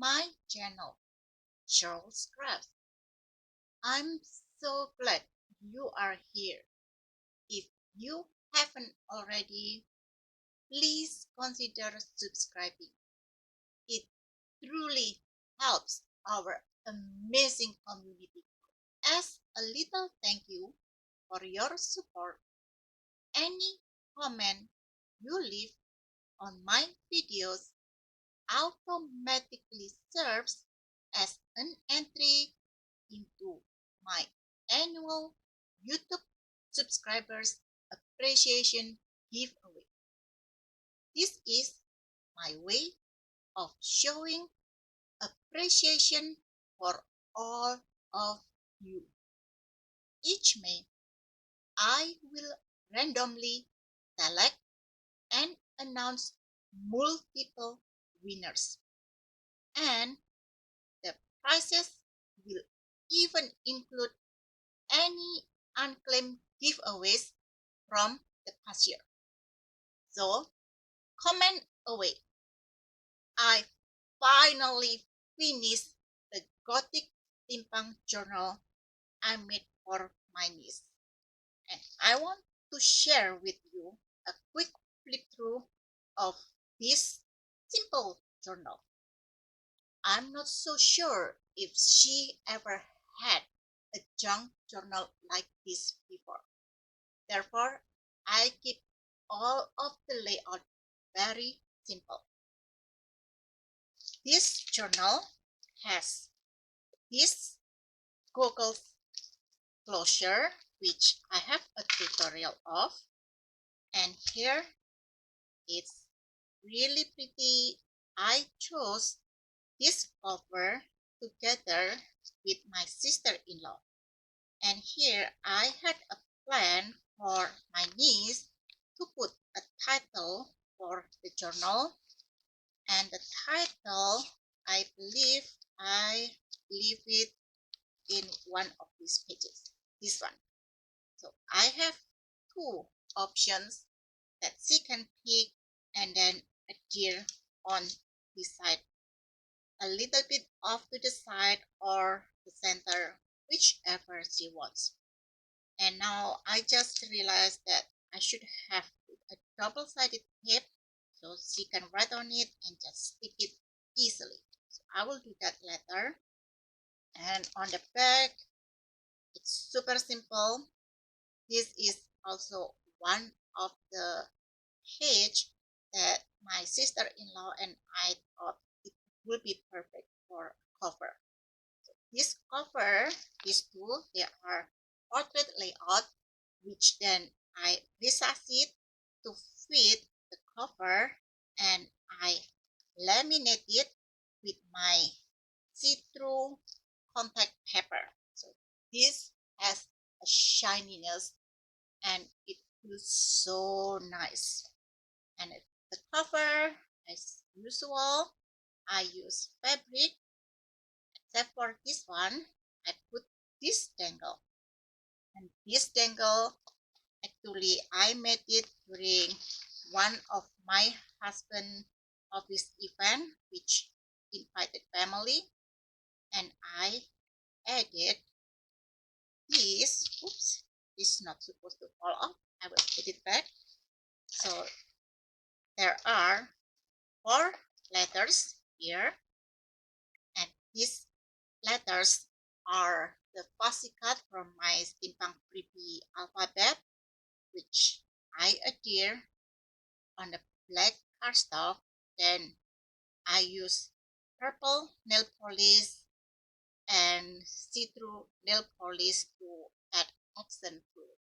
my channel, Cheryl's Crafts. I'm so glad you are here. If you haven't already, please consider subscribing. It truly helps our amazing community. As a little thank you for your support, any comment you leave on my videos automatically serves as an entry into my annual YouTube subscribers appreciation giveaway. This is my way of showing appreciation for all of you. Each May, I will randomly select and announce multiple winners, and the prizes will even include any unclaimed giveaways from the past year. So, comment away. I finally finished the Gothic Timpang journal I made for my niece, and I want to share with you a quick flip through of this simple journal. I'm not so sure if she ever had a junk journal like this before. Therefore, I keep all of the layout very simple. This journal has this Google closure, which I have a tutorial of, and here it's really pretty. I chose this cover together with my sister-in-law, and here I had a plan for my niece to put a title for the journal, and the title, I believe I leave it in one of these pages, this one. So I have two options that she can pick and then adhere on this side, a little bit off to the side or the center, whichever she wants. And now I just realized that I should have a double-sided tape so she can write on it and just stick it easily. So I will do that later. And on the back, it's super simple. This is also one of the page that my sister-in-law and I thought it would be perfect for cover. So this cover, these two, they are portrait layout, which then I resize it to fit the cover, and I laminate it with my see-through contact paper. So this has a shininess and it feels so nice. And the cover, as usual, I use fabric, except for this one, I put this dangle. And this dangle, actually, I made it during one of my husband's office event, which invited family, and I added this. Oops, this is not supposed to fall off. I will put it back. So there are 4 letters here, and these letters are the fussy cut from my Timpang Freebie alphabet, which I adhere on the black cardstock. Then I use purple nail polish and see-through nail polish to add accent to it.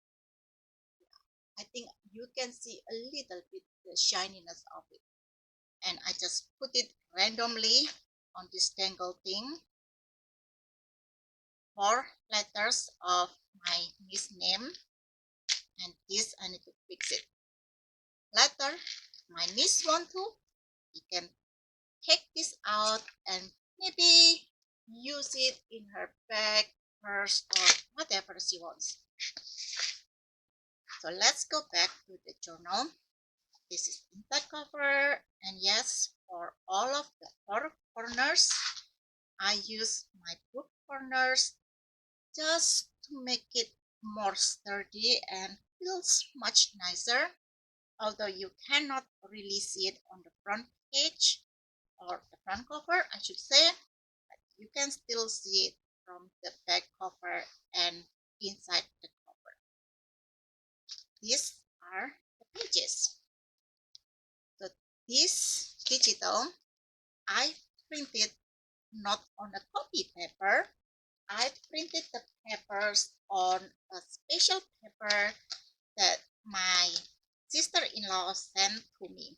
I think you can see a little bit the shininess of it. And I just put it randomly on this dangle thing. 4 letters of my niece name, and this I need to fix it later. My niece want to, you can take this out and maybe use it in her bag, purse, or whatever she wants. So let's go back to the journal. This is inside cover, And yes, for all of the four corners, I use my book corners just to make it more sturdy and feels much nicer. Although you cannot really see it on the front page or the front cover, I should say, but you can still see it from the back cover and inside the cover. These are the pages. So this digital, I printed not on a copy paper. I printed the papers on a special paper that my sister-in-law sent to me.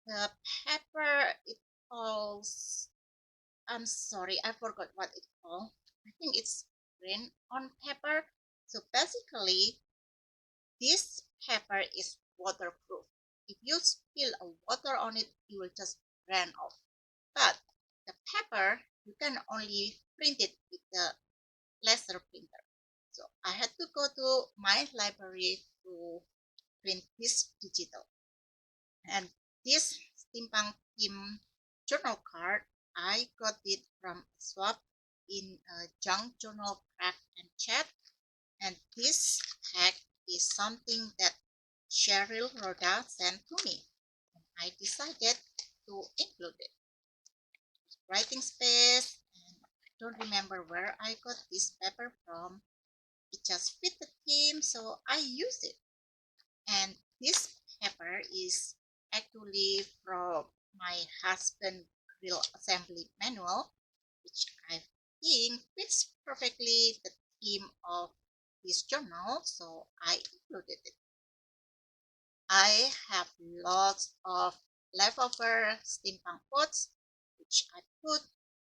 The paper, it calls, I'm sorry, I forgot what it called. I think it's green on paper. So basically, this paper is waterproof. If you spill a water on it, it will just run off. But the paper, you can only print it with the laser printer. So I had to go to my library to print this digital. And this steampunk theme journal card, I got it from a swap in a junk journal craft and chat. And this pack is something that Cheryl Rhoda sent to me. And I decided to include it. Writing space, and I don't remember where I got this paper from. It just fit the theme, so I used it. And this paper is actually from my husband grill assembly manual, which I think fits perfectly the theme of this journal, so I included it. I have lots of leftover steampunk quotes, which I put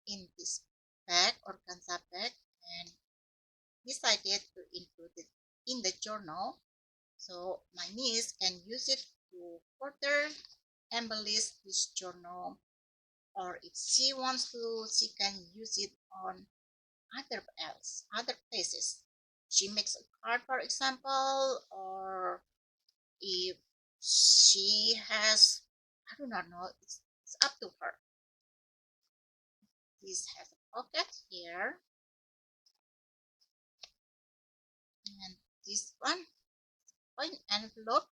in this bag, organza bag, and decided to include it in the journal so my niece can use it to further embellish this journal, or if she wants to, she can use it on other places. She makes a card, for example, or if she has, I do not know, it's up to her. This has a pocket here, and this one, an envelope,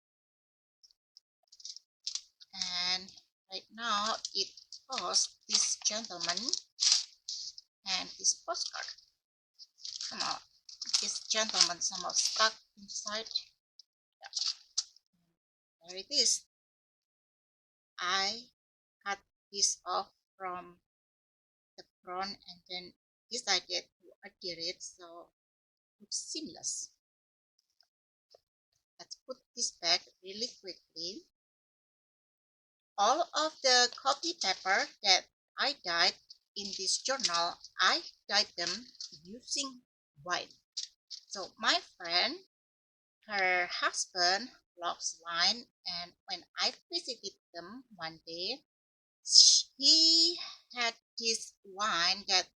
and right now it costs this gentleman and this postcard. Come on, this gentleman somehow stuck inside. Yeah, there it is. I cut this off from the front and then decided to adhere it so it's seamless. Let's put this back really quickly. All of the copy paper that I dyed in this journal, I dyed them using wine. So my friend, her husband loves wine, and when I visited them one day, he had this wine that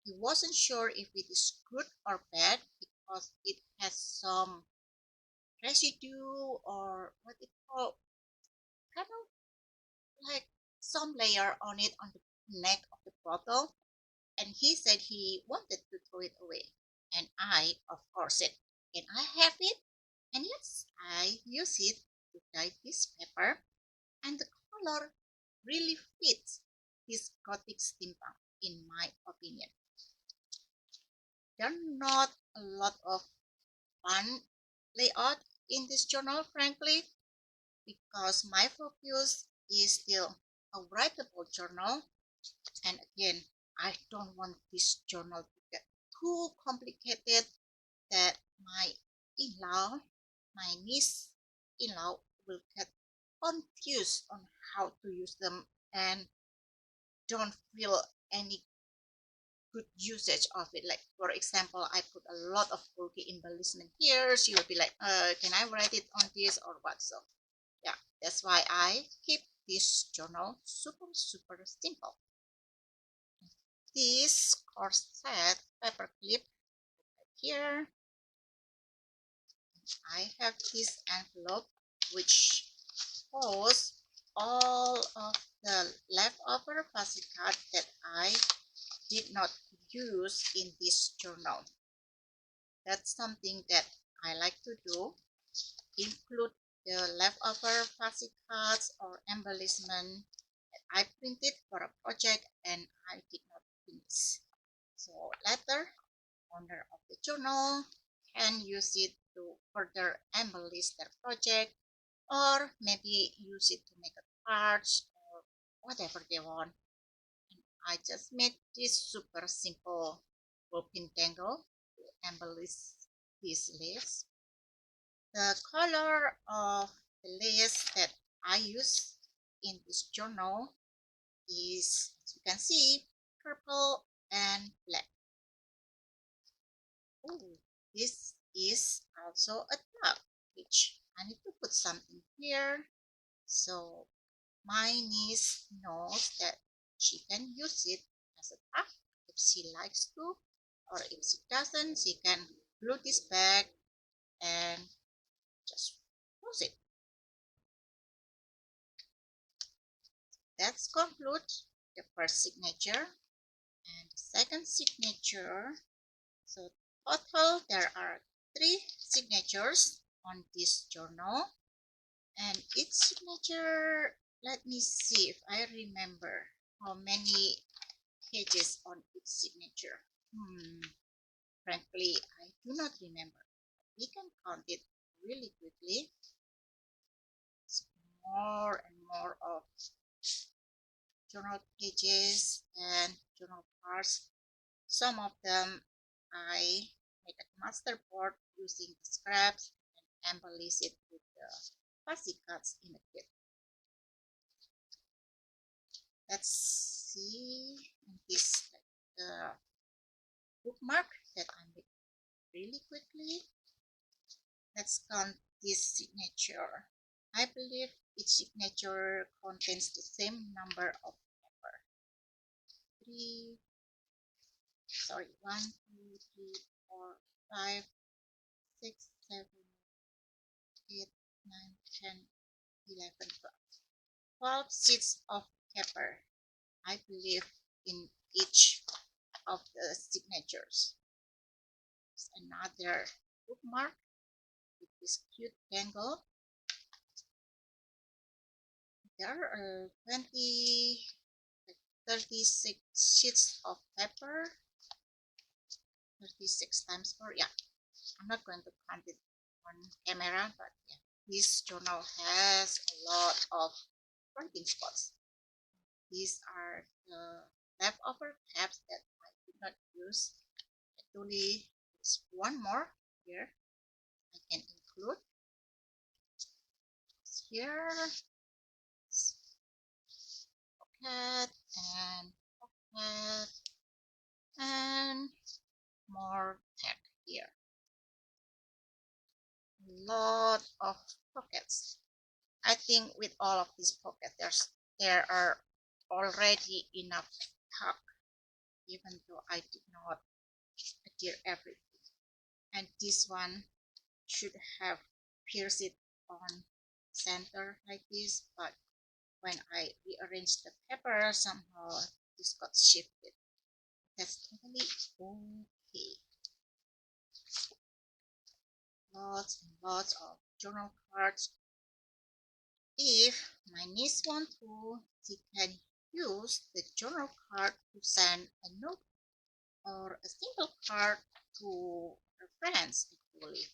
he wasn't sure if it is good or bad because it has some residue or what it called, kind of like some layer on it on the neck of the bottle. And he said he wanted to throw it away. And I, of course, said, can I have it? And yes, I use it to dye this paper, and the color really fits this gothic steampunk, in my opinion. There are not a lot of fun layout in this journal, frankly, because my focus is still a writable journal. And again, I don't want this journal to get too complicated that my in-law, my niece-in-law will get confused on how to use them and don't feel any good usage of it. Like for example, I put a lot of bulky embellishment here. She will be like, can I write it on this or what? So yeah, that's why I keep this journal super simple. This corset paper clip here. I have this envelope which holds all of the leftover fussy card that I did not use in this journal. That's something that I like to do, include the leftover fussy cards or embellishment that I printed for a project and I did not finish. So later, owner of the journal can use it to further embellish their project, or maybe use it to make a cards or whatever they want. And I just made this super simple ballpeen tangle to embellish these leaves. The color of the leaves that I use in this journal is, as you can see, purple and black. Ooh, this is also a tag, which I need to put something here so my niece knows that she can use it as a tag if she likes to, or if she doesn't, she can glue this back and just close it. That's conclude the first signature and the second signature. So total there are 3 signatures on this journal, and each signature, let me see if I remember how many pages on each signature. Frankly, I do not remember. We can count it really quickly. It's more and more of journal pages and journal cards. Some of them I make a master board using the scraps and embellish it with the fussy cuts in the kit. Let's see this the bookmark that I make really quickly. Let's count this signature. I believe each signature contains the same number of paper. 3, sorry, 1, 2, 3, 4, 5, 6, 7, 8, 9, 10, 11, 12. 12 sheets of paper, I believe, in each of the signatures. Another bookmark with this cute tangle. There are 36 sheets of paper. 36 times 4, yeah. I'm not going to count it on camera, but yeah. This journal has a lot of writing spots. These are the leftover tabs that I did not use. Actually, there's one more here I can include. Here, pocket and pocket and more tag here. A lot of pockets. I think with all of these pockets, there are already enough tag, even though I did not adhere everything. And this one should have pierced it on center like this, but when I rearranged the paper, somehow this got shifted. That's totally okay. Lots and lots of journal cards. If my niece wants to, she can use the journal card to send a note or a simple card to her friends actually.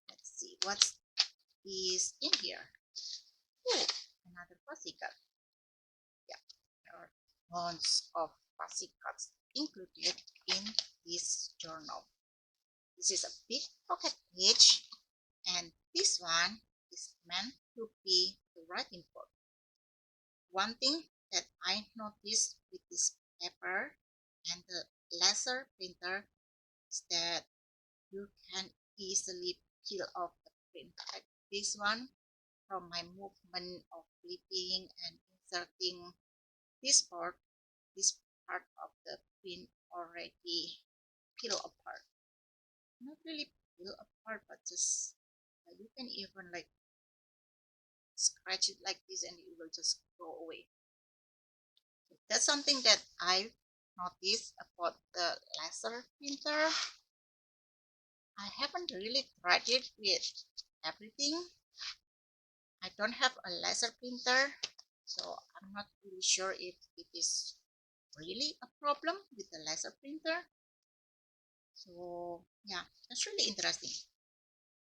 Let's see what is in here. Oh, another fussy cut. Yeah, there are tons of fussy cuts included in this journal. This is a big pocket page, and this one is meant to be the writing board. One thing that I noticed with this paper and the laser printer is that you can easily peel off the print. Like this one, from my movement of flipping and inserting this part of the print already peel apart. Not really peel apart, but just you can even like scratch it like this and it will just go away. That's something that I noticed about the laser printer. I haven't really tried it with everything. I don't have a laser printer, so I'm not really sure if it is really a problem with the laser printer. So yeah, that's really interesting.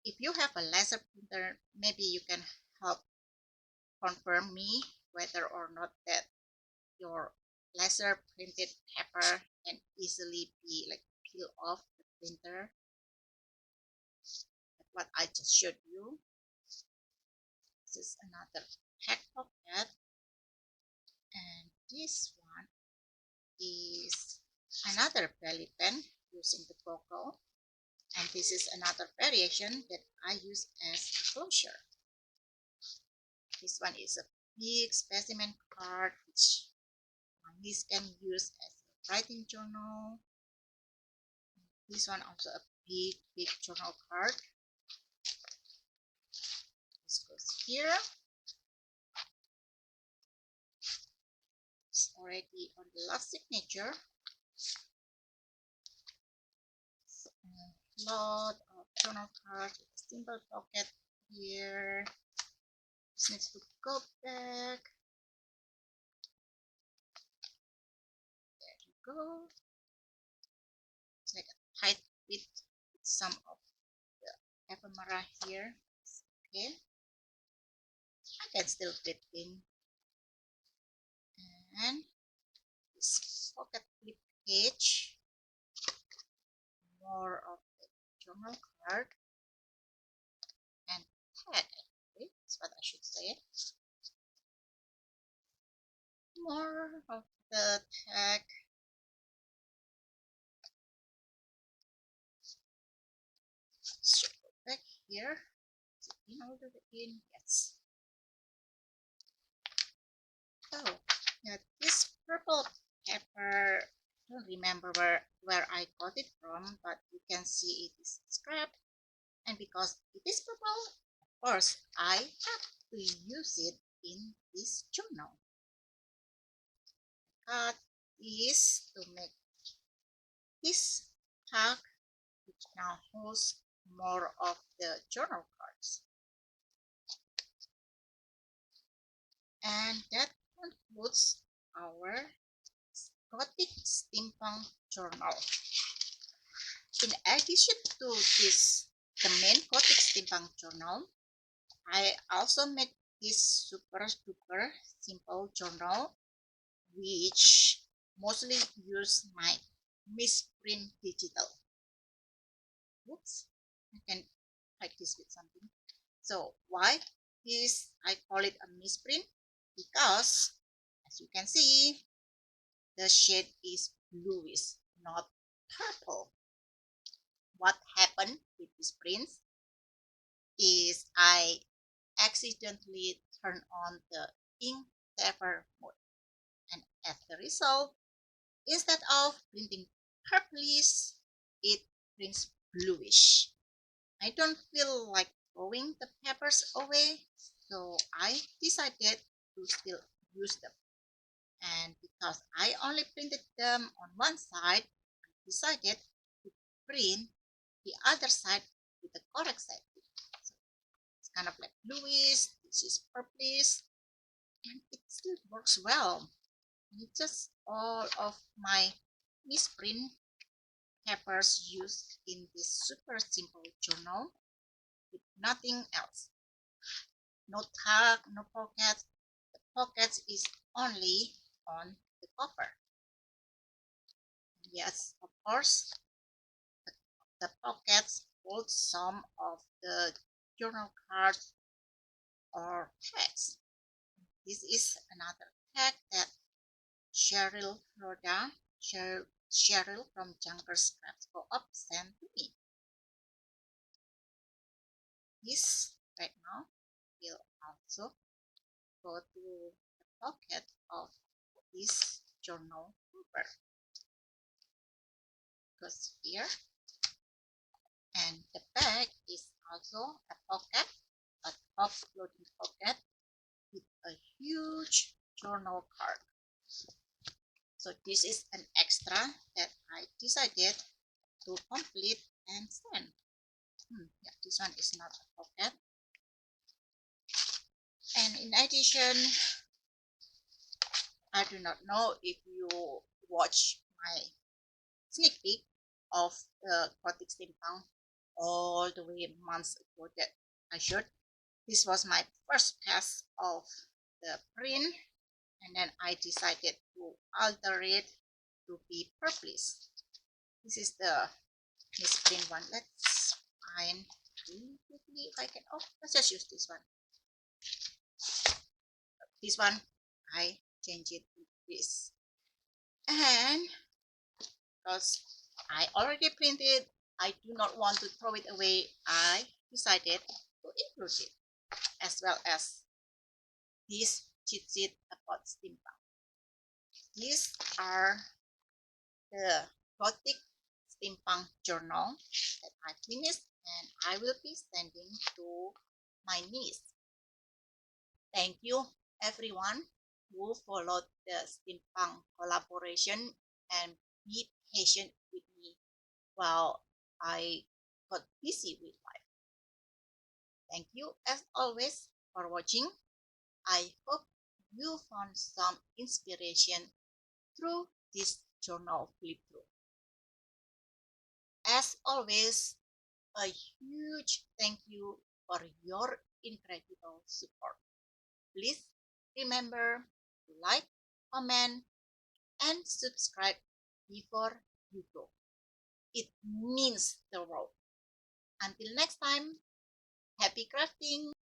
If you have a laser printer, maybe you can help confirm me whether or not that your laser printed paper can easily be like peel off the printer, like what I just showed you. This is another pack pocket, and this one is another belly pen using the Coco, and this is another variation that I use as a closure. This one is a big specimen card which my niece can use as a writing journal. This one also a big journal card. This goes here. It's already on the last signature. So, a lot of journal cards with a simple pocket here. This needs to go back. There you go. It's like a tight fit with some of the ephemera here. Okay, I can still fit in. And this pocket clip page, more of the journal card and tag. That's what I should say. More of the tag. So go back here. Is it in all the way in? Yes. Oh, yeah, this purple pepper. I don't remember where I got it from, but you can see it is scrap. And because it is purple, of course, I have to use it in this journal. Cut this to make this tag, which now holds more of the journal cards. And that concludes our Gothic Steampunk journal. In addition to this, the main Gothic Steampunk journal, I also made this super duper simple journal, which mostly use my misprint digital. Oops, I can hide this with something. So why this? I call it a misprint because, as you can see, the shade is bluish, not purple. What happened with this print is I accidentally turned on the ink saver mode, and as the result, instead of printing purplish, it prints bluish. I don't feel like throwing the papers away, so I decided to still use them. And because I only printed them on one side, I decided to print the other side with the correct side. So it's kind of like bluish, this is purplish, and it still works well. It's just all of my misprint papers used in this super simple journal with nothing else. No tag, no pockets. The pockets is only on the cover. Yes, of course, the pockets hold some of the journal cards or tags. This is another tag that Cheryl Roda, Cheryl from Junkers Scraps Co-op sent to me. This right now will also go to the pocket of this journal cover. Goes here, and the back is also a pocket, a top loading pocket a huge journal card. So this is an extra that I decided to complete and send. Yeah, this one is not a pocket. And in addition, I do not know if you watch my sneak peek of the Gothic Steampunk all the way months ago that I showed. This was my first pass of the print, and then I decided to alter it to be purplish. This is the misprint one. Let's find really quickly if I can. Oh, let's just use this one. This one, I change it to this. And because I already printed, I do not want to throw it away. I decided to include it, as well as this cheat sheet about steampunk. These are the Gothic Steampunk journal that I finished, and I will be sending to my niece. Thank you everyone who followed the steampunk collaboration and be patient with me while I got busy with life. Thank you as always for watching. I hope you found some inspiration through this journal flip through. As always, a huge thank you for your incredible support. Please remember to like, comment, and subscribe before you go. It means the world. Until next time, happy crafting!